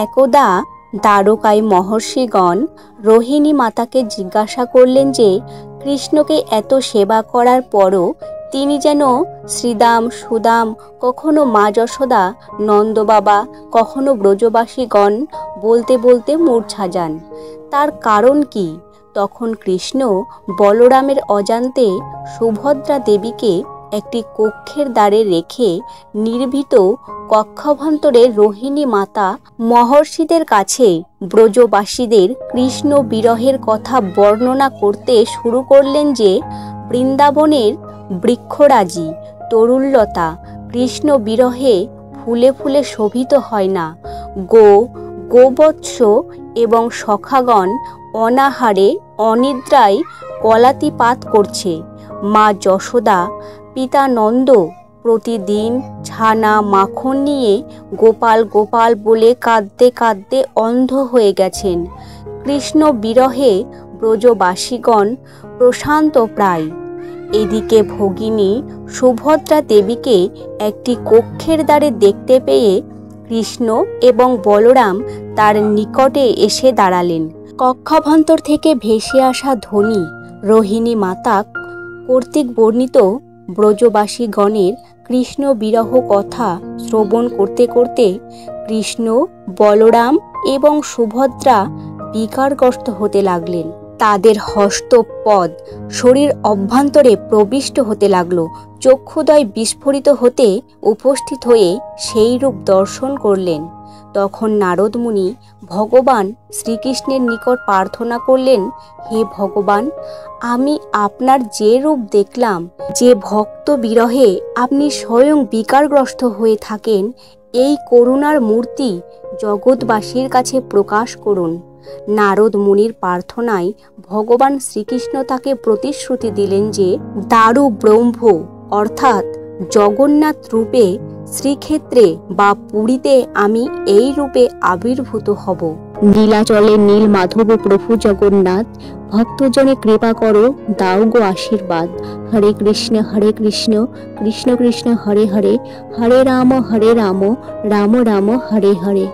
একদা দ্বারকায় মহর্ষিগণ রোহিণী মাতাকে জিজ্ঞাসা করলেন যে কৃষ্ণকে এত সেবা করার পরও তিনি যেন শ্রীদাম সুদাম, কখনো মা যশোদা, নন্দবাবা, কখনো ব্রজবাসীগণ বলতে বলতে মূর্ছা যান, তার কারণ কি? তখন কৃষ্ণ বলরামের অজান্তে সুভদ্রা দেবীকে একটি কক্ষের দ্বারে রেখে নির্ভীত কক্ষাভ্যন্তরে রোহিণী মাতা মহর্ষিদের কাছে ব্রজবাসীদের কৃষ্ণ বিরহের কথা বর্ণনা করতে শুরু করলেন যে বৃন্দাবনের বৃক্ষরাজি তরুলতা কৃষ্ণ বিরহে ফুলে ফুলে শোভিত হয় না। গোবৎস এবং সখাগণ অনাহারে অনিদ্রায় কলাতিপাত করছে। মা যশোদা, পিতা নন্দ প্রতিদিন ছানা মাখন নিয়ে গোপাল গোপাল বলে কাঁদতে কাঁদতে অন্ধ হয়ে গেছেন। কৃষ্ণ বিরহে ব্রজবাসীগণ প্রশান্ত প্রায়। এদিকে ভগিনী সুভদ্রা দেবীকে একটি কক্ষের দ্বারে দেখতে পেয়ে কৃষ্ণ এবং বলরাম তার নিকটে এসে দাঁড়ালেন। কক্ষাভ্যন্তর থেকে ভেসে আসা ধ্বনি রোহিণী মাতা কর্তৃক বর্ণিত ব্রজবাসীগণের কৃষ্ণ বিরহ কথা শ্রবণ করতে করতে কৃষ্ণ, বলরাম এবং সুভদ্রা বিকারগ্রস্ত হতে লাগলেন। তাদের হস্তপদ শরীর অভ্যন্তরে প্রবিষ্ট হতে লাগলো। চক্ষুদয় বিস্ফোরিত হতে উপস্থিত হয়ে সেই রূপ দর্শন করলেন। তখন নারদ মুনি ভগবান শ্রীকৃষ্ণের নিকট প্রার্থনা করলেন, হে ভগবান, আমি আপনার যে রূপ দেখলাম, যে ভক্ত বিরহে আপনি স্বয়ং বিকারগ্রস্ত হয়ে থাকেন, এই করুণার মূর্তি জগৎবাসীর কাছে প্রকাশ করুন। নারদ মুনির প্রার্থনায় ভগবান শ্রীকৃষ্ণ তাকে প্রতিশ্রুতি দিলেন যে দারু ব্রহ্ম অর্থাৎ জগন্নাথ রূপে শ্রীক্ষেত্রে বা পুরীতে আমি এই রূপে আবির্ভূত হব। নীলাচলে নীল মাধব প্রভু জগন্নাথ, ভক্তজনে কৃপা করো, দাও গো আশীর্বাদ। হরে কৃষ্ণ কৃষ্ণ কৃষ্ণ হরে হরে, হরে রাম রাম রাম হরে হরে।